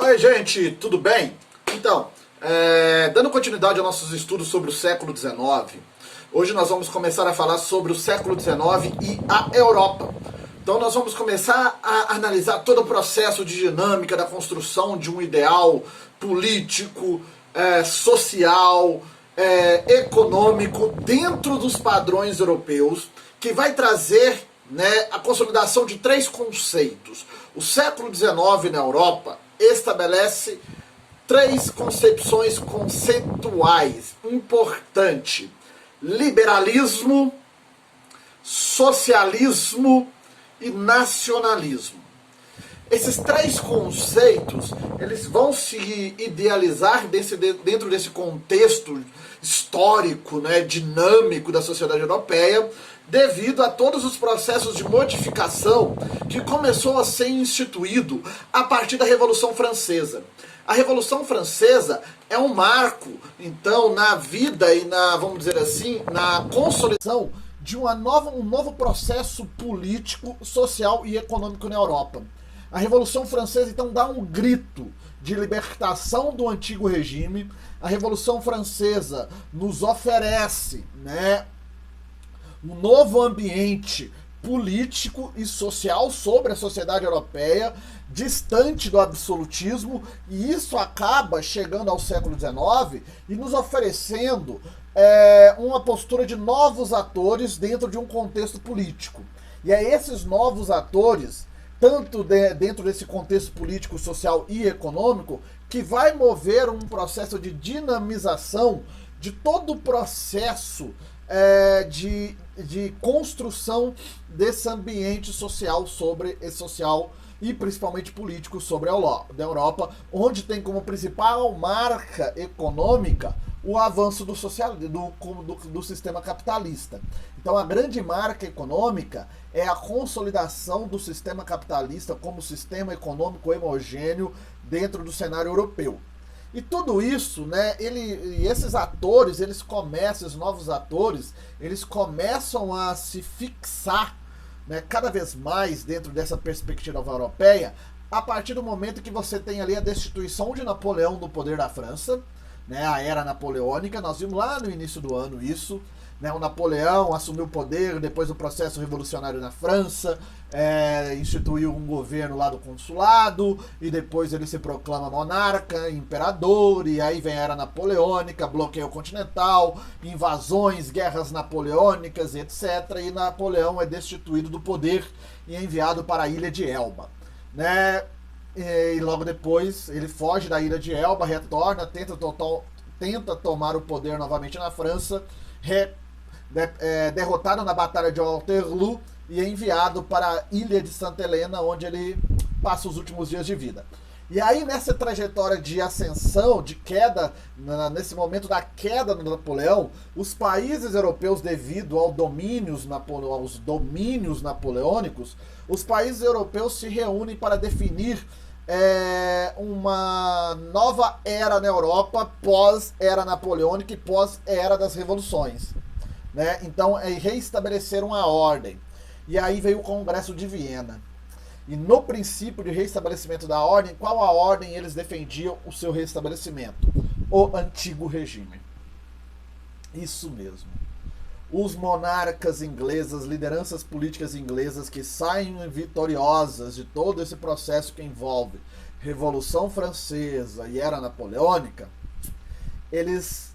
Oi, gente, tudo bem? Então, dando continuidade aos nossos estudos sobre o século XIX, hoje nós vamos começar a falar sobre o século XIX e a Europa. Então nós vamos começar a analisar todo o processo de dinâmica da construção de um ideal político, social, econômico dentro dos padrões europeus, que vai trazer, né, a consolidação de três conceitos. O século XIX na Europa estabelece três concepções conceituais importantes: liberalismo, socialismo e nacionalismo. Esses três conceitos, eles vão se idealizar dentro desse contexto histórico, né, dinâmico da sociedade europeia, devido a todos os processos de modificação que começou a ser instituído a partir da Revolução Francesa. A Revolução Francesa é um marco, então, na vida e vamos dizer assim, na consolidação de um novo processo político, social e econômico na Europa. A Revolução Francesa, então, dá um grito de libertação do antigo regime. A Revolução Francesa nos oferece, né, um novo ambiente político e social sobre a sociedade europeia, distante do absolutismo, e isso acaba chegando ao século XIX e nos oferecendo uma postura de novos atores dentro de um contexto político. E é esses novos atores, tanto dentro desse contexto político, social e econômico, que vai mover um processo de dinamização de todo o processo de construção desse ambiente social e principalmente político sobre a Europa, onde tem como principal marca econômica o avanço do sistema capitalista. Então a grande marca econômica é a consolidação do sistema capitalista como sistema econômico homogêneo dentro do cenário europeu. E tudo isso, né, esses atores, esses novos atores, eles começam a se fixar, né, cada vez mais dentro dessa perspectiva europeia, a partir do momento que você tem ali a destituição de Napoleão do poder da França, né, a era napoleônica. Nós vimos lá no início do ano isso, né, o Napoleão assumiu o poder depois do processo revolucionário na França, instituiu um governo lá do consulado, e depois ele se proclama monarca, imperador, e aí vem a era napoleônica, bloqueio continental, invasões, guerras napoleônicas, etc. E Napoleão é destituído do poder e é enviado para a ilha de Elba, né? E logo depois ele foge da ilha de Elba, retorna, tenta tomar o poder novamente na França, derrotado na Batalha de Waterloo, e é enviado para a ilha de Santa Helena, onde ele passa os últimos dias de vida. E aí, nessa trajetória de ascensão, de queda, nesse momento da queda do Napoleão, os países europeus, devido aos domínios napoleônicos, os países europeus se reúnem para definir uma nova era na Europa, pós-era napoleônica e pós-era das revoluções, né? Então, reestabeleceram a ordem. E aí veio o Congresso de Viena. E no princípio de reestabelecimento da ordem, qual a ordem eles defendiam o seu restabelecimento? O antigo regime. Isso mesmo. Os monarcas ingleses, lideranças políticas inglesas que saem vitoriosas de todo esse processo que envolve Revolução Francesa e Era Napoleônica, eles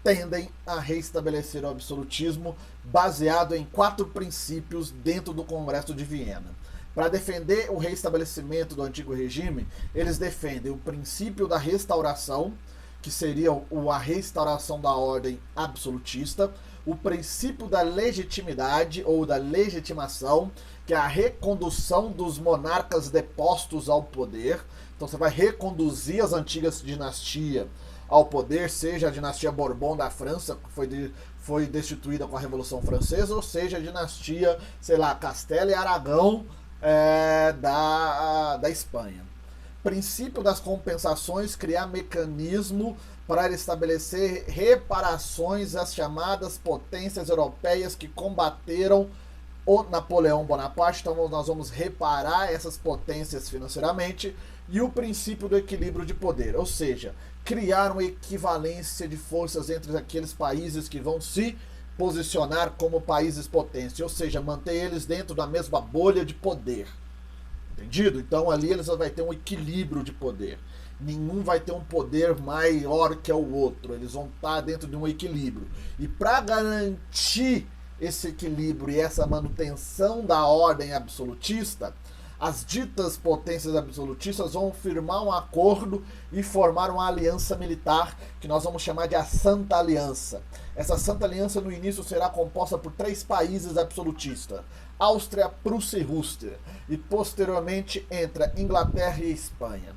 tendem a reestabelecer o absolutismo baseado em 4 princípios dentro do Congresso de Viena. Para defender o reestabelecimento do antigo regime, eles defendem o princípio da restauração, que seria a restauração da ordem absolutista, o princípio da legitimidade ou da legitimação, que é a recondução dos monarcas depostos ao poder. Então você vai reconduzir as antigas dinastias ao poder, seja a dinastia Bourbon da França, que foi destituída com a Revolução Francesa, ou seja a dinastia, sei lá, Castela e Aragão da Espanha. Princípio das compensações, criar mecanismo para estabelecer reparações às chamadas potências europeias que combateram o Napoleão Bonaparte. Então nós vamos reparar essas potências financeiramente, e o princípio do equilíbrio de poder, ou seja, criar uma equivalência de forças entre aqueles países que vão se posicionar como países potência, ou seja, manter eles dentro da mesma bolha de poder. Entendido? Então ali eles vão ter um equilíbrio de poder. Nenhum vai ter um poder maior que o outro. Eles vão estar dentro de um equilíbrio. E para garantir esse equilíbrio e essa manutenção da ordem absolutista, as ditas potências absolutistas vão firmar um acordo e formar uma aliança militar que nós vamos chamar de a Santa Aliança. Essa Santa Aliança no início será composta por 3 países absolutistas: Áustria, Prússia e Rússia, e posteriormente entra Inglaterra e Espanha.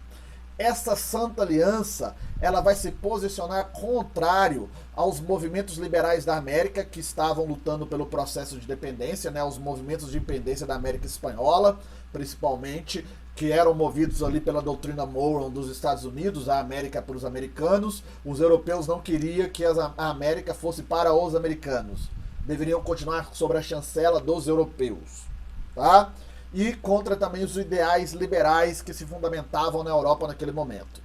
Essa Santa Aliança, ela vai se posicionar contrário aos movimentos liberais da América que estavam lutando pelo processo de independência, né, os movimentos de independência da América Espanhola, principalmente, que eram movidos ali pela doutrina Monroe dos Estados Unidos, a América para os americanos. Os europeus não queriam que a América fosse para os americanos. Deveriam continuar sob a chancela dos europeus, tá? E contra também os ideais liberais que se fundamentavam na Europa naquele momento.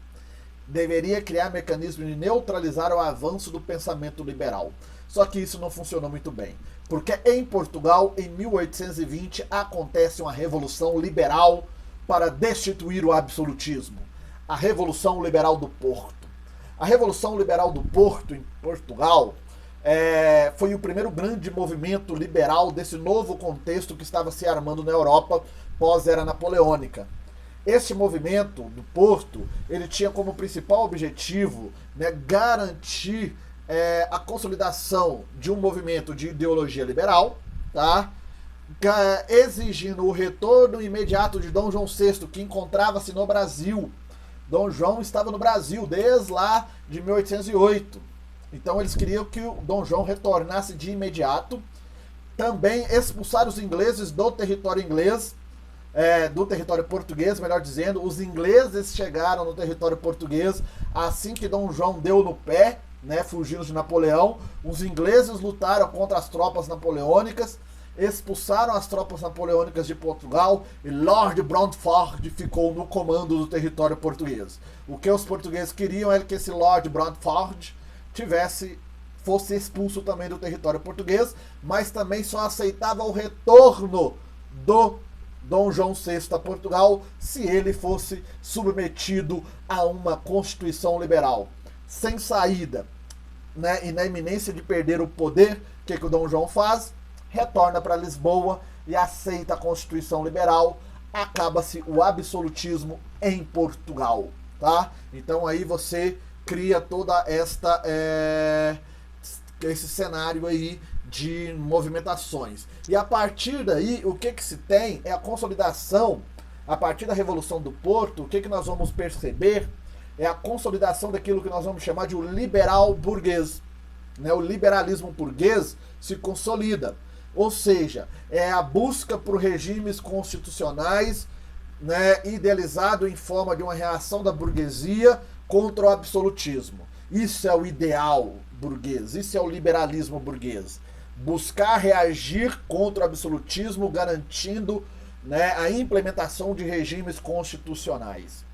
Deveria criar mecanismos de neutralizar o avanço do pensamento liberal. Só que isso não funcionou muito bem, porque em Portugal, em 1820, acontece uma revolução liberal para destituir o absolutismo. A Revolução Liberal do Porto. A Revolução Liberal do Porto, em Portugal, foi o primeiro grande movimento liberal desse novo contexto que estava se armando na Europa pós-era napoleônica. Este movimento do Porto, ele tinha como principal objetivo, né, garantir a consolidação de um movimento de ideologia liberal, tá? Exigindo o retorno imediato de Dom João VI, que encontrava-se no Brasil. Dom João estava no Brasil desde lá de 1808. Então eles queriam que o Dom João retornasse de imediato. Também expulsar os ingleses do território inglês, do território português, melhor dizendo. Os ingleses chegaram no território português assim que Dom João deu no pé, né, fugindo de Napoleão. Os ingleses lutaram contra as tropas napoleônicas, expulsaram as tropas napoleônicas de Portugal, e Lord Brantford ficou no comando do território português. O que os portugueses queriam era que esse Lord Brantford fosse expulso também do território português, mas também só aceitava o retorno do Dom João VI a Portugal se ele fosse submetido a uma constituição liberal. Sem saída, né, e na iminência de perder o poder, o que o Dom João faz? Retorna para Lisboa e aceita a constituição liberal. Acaba-se o absolutismo em Portugal, tá? Então aí você cria toda esse cenário aí de movimentações. E a partir daí, o que se tem é a consolidação, a partir da Revolução do Porto, o que nós vamos perceber é a consolidação daquilo que nós vamos chamar de o liberal burguês. Né? O liberalismo burguês se consolida, ou seja, é a busca por regimes constitucionais, né, idealizado em forma de uma reação da burguesia contra o absolutismo. Isso é o ideal burguês, isso é o liberalismo burguês. Buscar reagir contra o absolutismo, garantindo, né, a implementação de regimes constitucionais.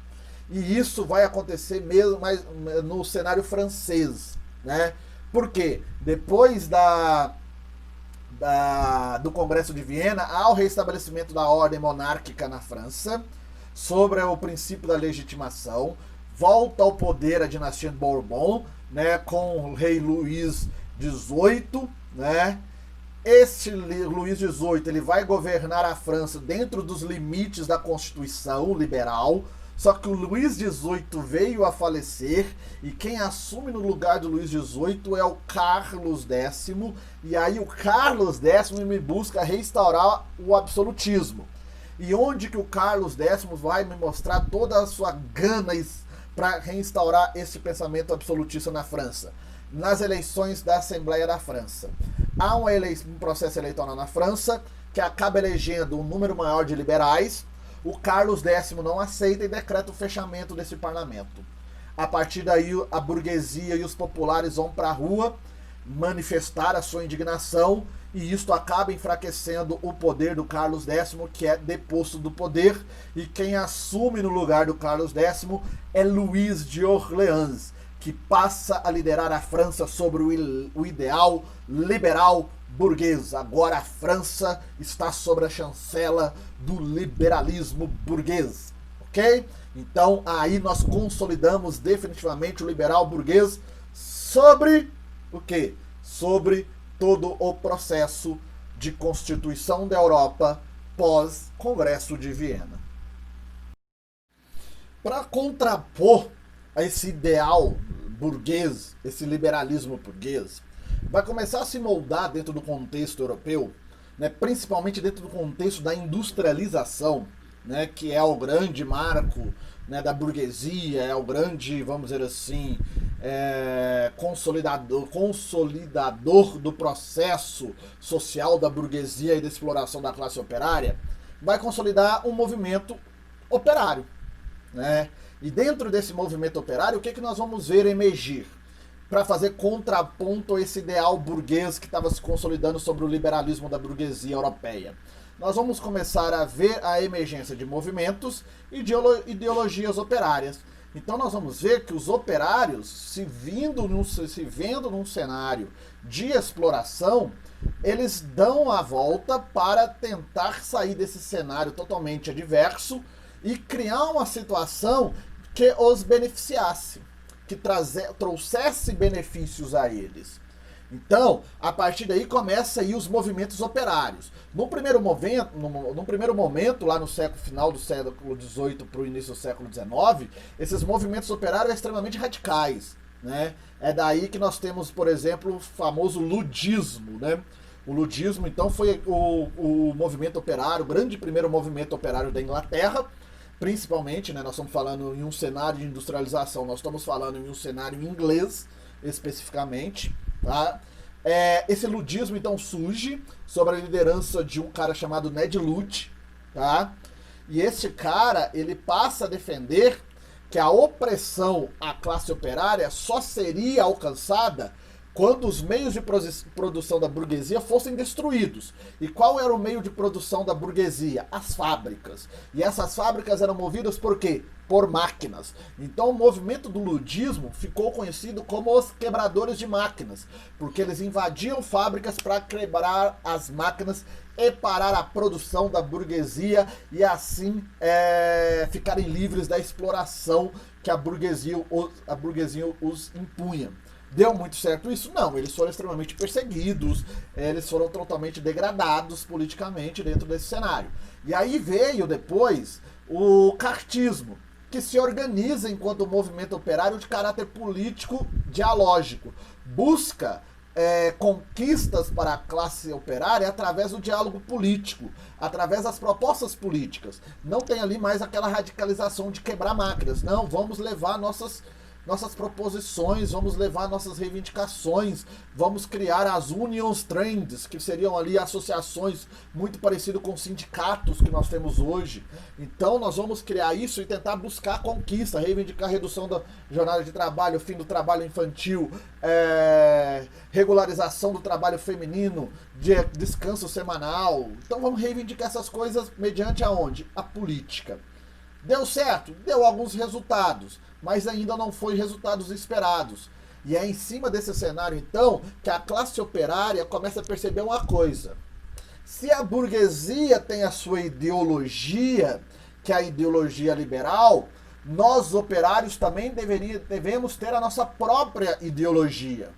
E isso vai acontecer mesmo mais no cenário francês, né? Porque depois do Congresso de Viena, há o restabelecimento da ordem monárquica na França, sobre o princípio da legitimação. Volta ao poder a dinastia de Bourbon, né, com o rei Luís XVIII, né? Este Luís XVIII, ele vai governar a França dentro dos limites da Constituição liberal, só que o Luís XVIII veio a falecer e quem assume no lugar do Luís XVIII é o Carlos X, e aí o Carlos X me busca restaurar o absolutismo. E onde que o Carlos X vai me mostrar toda a sua gana para reinstaurar esse pensamento absolutista na França? Nas eleições da Assembleia da França. Há um processo eleitoral na França que acaba elegendo um número maior de liberais. O Carlos X não aceita e decreta o fechamento desse parlamento. A partir daí, a burguesia e os populares vão para a rua manifestar a sua indignação, e isto acaba enfraquecendo o poder do Carlos X, que é deposto do poder, e quem assume no lugar do Carlos X é Luís de Orleans, que passa a liderar a França sobre o ideal liberal burguês. Agora a França está sob a chancela do liberalismo burguês, ok? Então aí nós consolidamos definitivamente o liberal burguês sobre o quê? Sobre todo o processo de constituição da Europa pós-Congresso de Viena. Para contrapor a esse ideal burguês, esse liberalismo burguês, vai começar a se moldar dentro do contexto europeu, né, principalmente dentro do contexto da industrialização, né, que é o grande marco, né, da burguesia, é o grande, vamos dizer assim, consolidador do processo social da burguesia e da exploração da classe operária, vai consolidar um movimento operário, né? E dentro desse movimento operário, o que nós vamos ver emergir para fazer contraponto a esse ideal burguês que estava se consolidando sobre o liberalismo da burguesia europeia? Nós vamos começar a ver a emergência de movimentos e de ideologias operárias. Então nós vamos ver que os operários, se vendo num cenário de exploração, eles dão a volta para tentar sair desse cenário totalmente adverso e criar uma situação que os beneficiasse, que trouxesse benefícios a eles. Então, a partir daí começa aí os movimentos operários. Num primeiro momento, lá no final do século XVIII para o início do século XIX, esses movimentos operários eram extremamente radicais, né? É daí que nós temos, por exemplo, o famoso ludismo, né? O ludismo, então, foi o movimento operário, o grande primeiro movimento operário da Inglaterra, principalmente, né? Nós estamos falando em um cenário de industrialização, nós estamos falando em um cenário inglês, especificamente, tá? Esse ludismo então surge sob a liderança de um cara chamado Ned Ludd, tá? E esse cara, ele passa a defender que a opressão à classe operária só seria alcançada quando os meios de produção da burguesia fossem destruídos. E qual era o meio de produção da burguesia? As fábricas. E essas fábricas eram movidas por quê? Por máquinas. Então o movimento do ludismo ficou conhecido como os quebradores de máquinas, porque eles invadiam fábricas para quebrar as máquinas e parar a produção da burguesia e assim ficarem livres da exploração que a burguesia os impunha. Deu muito certo isso? Não, eles foram extremamente perseguidos, eles foram totalmente degradados politicamente dentro desse cenário. E aí veio depois o cartismo, que se organiza enquanto movimento operário de caráter político dialógico. Busca conquistas para a classe operária através do diálogo político, através das propostas políticas. Não tem ali mais aquela radicalização de quebrar máquinas. Não, vamos levar nossas proposições, vamos levar nossas reivindicações, vamos criar as Unions Trends, que seriam ali associações muito parecidas com sindicatos que nós temos hoje. Então nós vamos criar isso e tentar buscar conquista, reivindicar a redução da jornada de trabalho, fim do trabalho infantil, regularização do trabalho feminino, descanso semanal. Então vamos reivindicar essas coisas mediante aonde? A política. Deu certo? Deu alguns resultados, mas ainda não foi resultados esperados. E é em cima desse cenário, então, que a classe operária começa a perceber uma coisa. Se a burguesia tem a sua ideologia, que é a ideologia liberal, nós operários também devemos ter a nossa própria ideologia.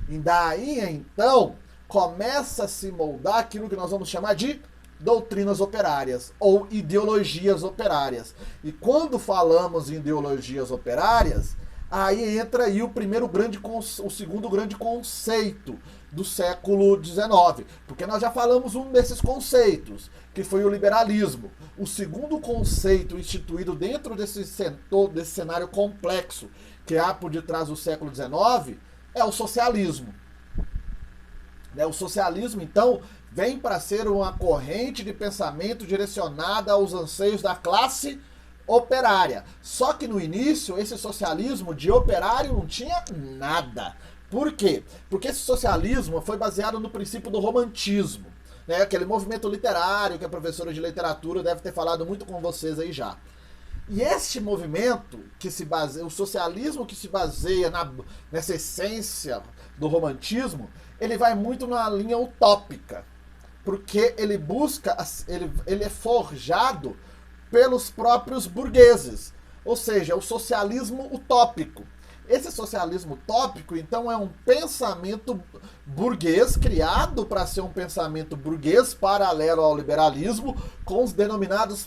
E daí, então, começa a se moldar aquilo que nós vamos chamar de doutrinas operárias ou ideologias operárias. E quando falamos em ideologias operárias, aí entra aí o segundo grande conceito do século XIX, porque nós já falamos um desses conceitos, que foi o liberalismo. O segundo conceito instituído dentro desse cenário complexo que há por detrás do século XIX é o socialismo. O socialismo, então, vem para ser uma corrente de pensamento direcionada aos anseios da classe operária. Só que no início, esse socialismo de operário não tinha nada, Por quê? Porque esse socialismo foi baseado no princípio do romantismo, né? Aquele movimento literário que a professora de literatura deve ter falado muito com vocês aí já. E este movimento, que se baseia, o socialismo que se baseia nessa essência do romantismo, ele vai muito na linha utópica, porque ele busca, ele é forjado pelos próprios burgueses, ou seja, o socialismo utópico. Esse socialismo utópico, então, é um pensamento burguês, criado para ser um pensamento burguês paralelo ao liberalismo, com os denominados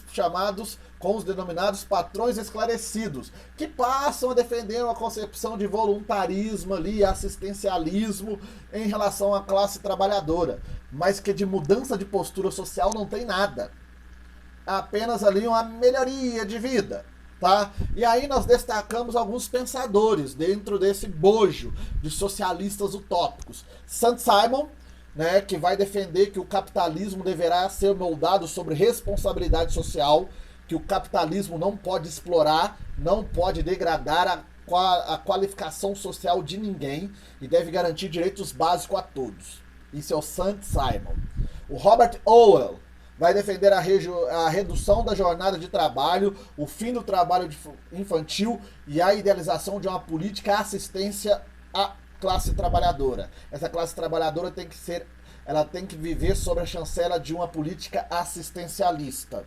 patrões esclarecidos, que passam a defender uma concepção de voluntarismo ali, assistencialismo em relação à classe trabalhadora, mas que de mudança de postura social não tem nada. Apenas ali uma melhoria de vida. Tá? E aí nós destacamos alguns pensadores dentro desse bojo de socialistas utópicos. Saint-Simon, né, que vai defender que o capitalismo deverá ser moldado sobre responsabilidade social, que o capitalismo não pode explorar, não pode degradar a qualificação social de ninguém e deve garantir direitos básicos a todos. Isso é o Saint-Simon. O Robert Owen vai defender a redução da jornada de trabalho, o fim do trabalho infantil e a idealização de uma política assistência à classe trabalhadora. Essa classe trabalhadora ela tem que viver sob a chancela de uma política assistencialista.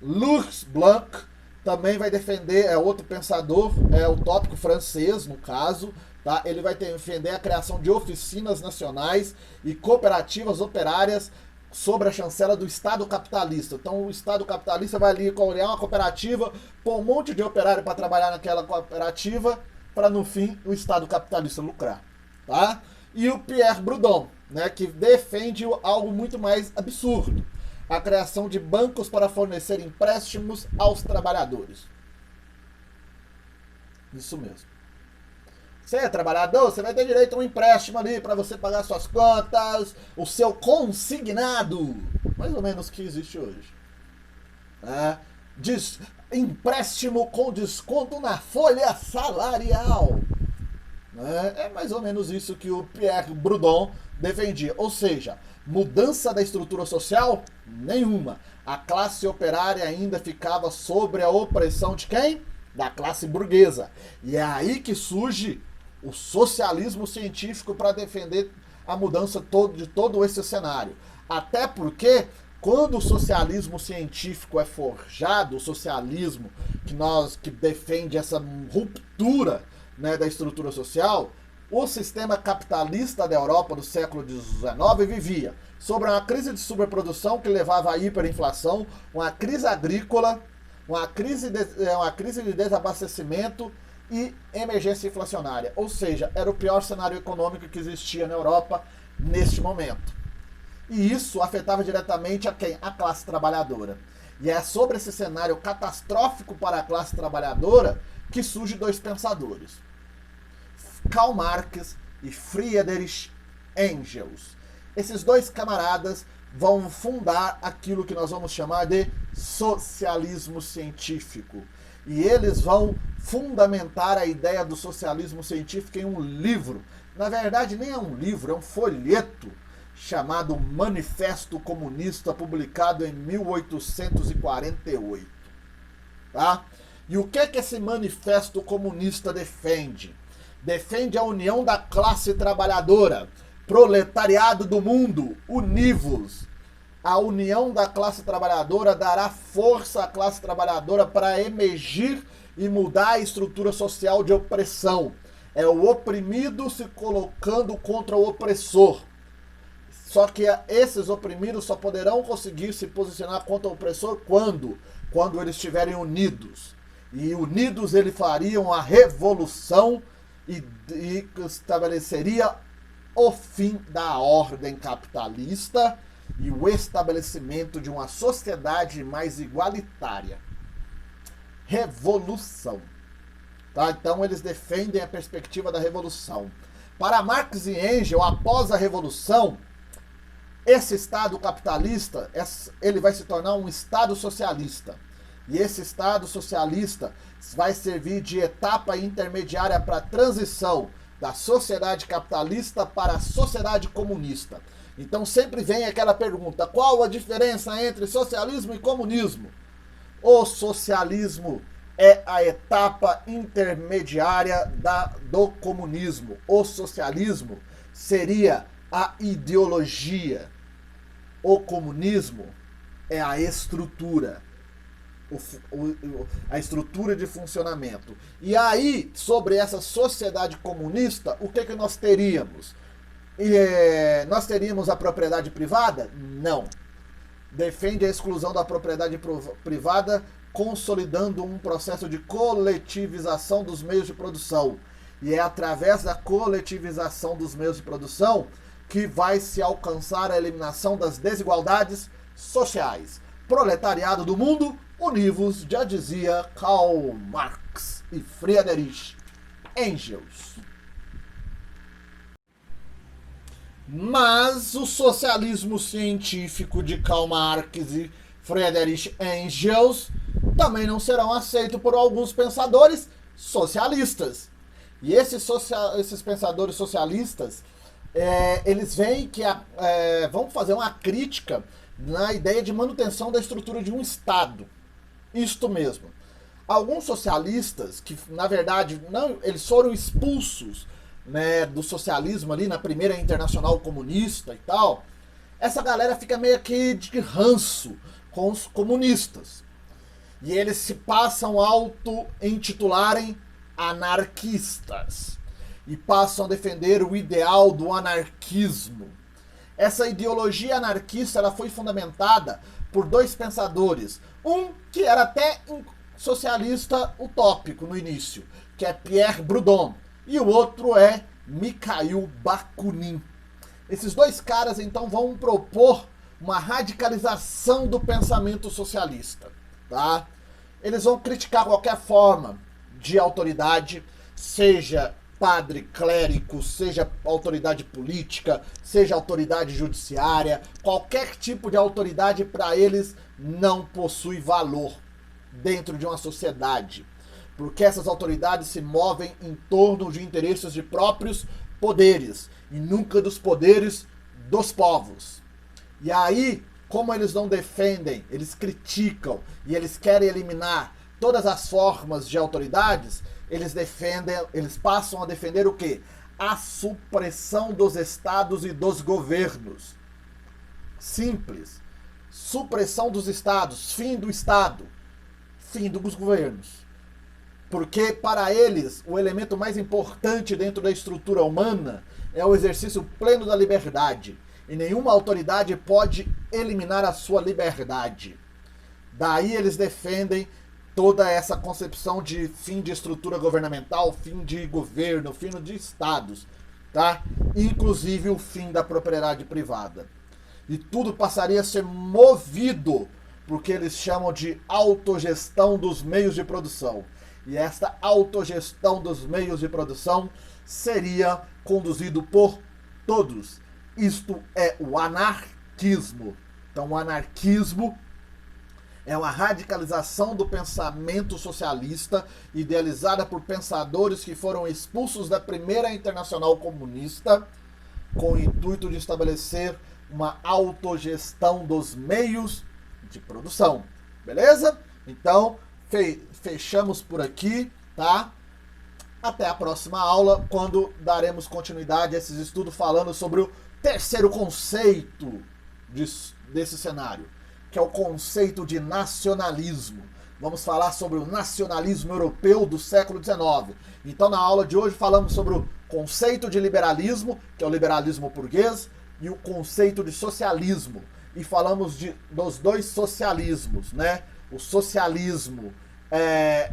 Louis Blanc também vai defender, é outro pensador, é utópico francês, no caso, tá? Ele vai defender a criação de oficinas nacionais e cooperativas operárias sobre a chancela do Estado capitalista. Então o Estado capitalista vai ali criar uma cooperativa, pôr um monte de operário para trabalhar naquela cooperativa, para no fim o Estado capitalista lucrar. Tá? E o Pierre Proudhon, né, que defende algo muito mais absurdo: a criação de bancos para fornecer empréstimos aos trabalhadores. Isso mesmo. Você é trabalhador, você vai ter direito a um empréstimo ali para você pagar suas contas, o seu consignado, mais ou menos o que existe hoje. Empréstimo com desconto na folha salarial. É mais ou menos isso que o Pierre Proudhon defendia. Ou seja, mudança da estrutura social? Nenhuma. A classe operária ainda ficava sob a opressão de quem? Da classe burguesa. E é aí que surge o socialismo científico para defender a mudança de todo esse cenário. Até porque, quando o socialismo científico é forjado, o socialismo que defende essa ruptura, né, da estrutura social, o sistema capitalista da Europa do século XIX vivia sobre uma crise de superprodução que levava à hiperinflação, uma crise agrícola, uma crise de desabastecimento e emergência inflacionária. Ou seja, era o pior cenário econômico que existia na Europa neste momento. E isso afetava diretamente a quem? A classe trabalhadora. E é sobre esse cenário catastrófico para a classe trabalhadora que surgem dois pensadores: Karl Marx e Friedrich Engels. Esses dois camaradas vão fundar aquilo que nós vamos chamar de socialismo científico. E eles vão fundamentar a ideia do socialismo científico em um livro. Na verdade, nem é um livro, é um folheto chamado Manifesto Comunista, publicado em 1848. Tá? E o que esse Manifesto Comunista defende? Defende a união da classe trabalhadora. Proletariado do mundo, univos. A união da classe trabalhadora dará força à classe trabalhadora para emergir e mudar a estrutura social de opressão. É o oprimido se colocando contra o opressor. Só que esses oprimidos só poderão conseguir se posicionar contra o opressor quando eles estiverem unidos. E unidos eles fariam a revolução e estabeleceria o fim da ordem capitalista e o estabelecimento de uma sociedade mais igualitária. Revolução. Tá? Então eles defendem a perspectiva da revolução. Para Marx e Engels, após a revolução, esse Estado capitalista, ele vai se tornar um Estado socialista. E esse Estado socialista vai servir de etapa intermediária para a transição da sociedade capitalista para a sociedade comunista. Então sempre vem aquela pergunta: qual a diferença entre socialismo e comunismo? O socialismo é a etapa intermediária do comunismo. O socialismo seria a ideologia. O comunismo é a estrutura. A estrutura de funcionamento. E aí, sobre essa sociedade comunista, o que nós teríamos? Nós teríamos a propriedade privada? Não. Defende a exclusão da propriedade privada, consolidando um processo de coletivização dos meios de produção. E é através da coletivização dos meios de produção que vai se alcançar a eliminação das desigualdades sociais. Proletariado do mundo, univos, já dizia Karl Marx e Friedrich Engels. Mas o socialismo científico de Karl Marx e Friedrich Engels também não serão aceitos por alguns pensadores socialistas. E esses pensadores socialistas, eles veem que vão fazer uma crítica na ideia de manutenção da estrutura de um Estado. Isto mesmo. Alguns socialistas, que na verdade não, eles foram expulsos, né, do socialismo ali na primeira internacional comunista e tal, essa galera fica meio que de ranço com os comunistas. E eles se passam a auto-intitularem anarquistas. E passam a defender o ideal do anarquismo. Essa ideologia anarquista ela foi fundamentada por dois pensadores. Um que era até um socialista utópico no início, que é Pierre Proudhon. E o outro é Mikhail Bakunin. Esses dois caras então vão propor uma radicalização do pensamento socialista. Tá? Eles vão criticar qualquer forma de autoridade, seja padre, clérigo, seja autoridade política, seja autoridade judiciária, qualquer tipo de autoridade para eles não possui valor dentro de uma sociedade, porque essas autoridades se movem em torno de interesses de próprios poderes e nunca dos poderes dos povos. E aí, como eles não defendem, eles criticam e eles querem eliminar todas as formas de autoridades, eles passam a defender o quê? A supressão dos estados e dos governos. Simples. Supressão dos estados, fim do estado, fim dos governos. Porque para eles, o elemento mais importante dentro da estrutura humana é o exercício pleno da liberdade. E nenhuma autoridade pode eliminar a sua liberdade. Daí eles defendem toda essa concepção de fim de estrutura governamental, fim de governo, fim de estados, tá? Inclusive o fim da propriedade privada. E tudo passaria a ser movido porque eles chamam de autogestão dos meios de produção. E esta autogestão dos meios de produção seria conduzido por todos. Isto é o anarquismo. Então o anarquismo é uma radicalização do pensamento socialista, idealizada por pensadores que foram expulsos da primeira internacional comunista, com o intuito de estabelecer uma autogestão dos meios de produção. Beleza? Então, fechamos por aqui, tá? Até a próxima aula, quando daremos continuidade a esses estudos falando sobre o terceiro conceito desse cenário, que é o conceito de nacionalismo. Vamos falar sobre o nacionalismo europeu do século XIX. Então, na aula de hoje, falamos sobre o conceito de liberalismo, que é o liberalismo burguês, e o conceito de socialismo. E falamos dos dois socialismos, né? O socialismo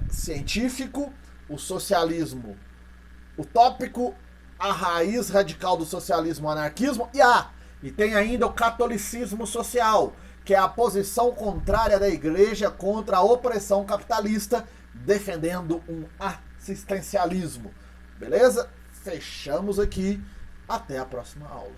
científico, o socialismo utópico, a raiz radical do socialismo, o anarquismo, e tem ainda o catolicismo social, que é a posição contrária da igreja contra a opressão capitalista, defendendo um assistencialismo. Beleza? Fechamos aqui. Até a próxima aula.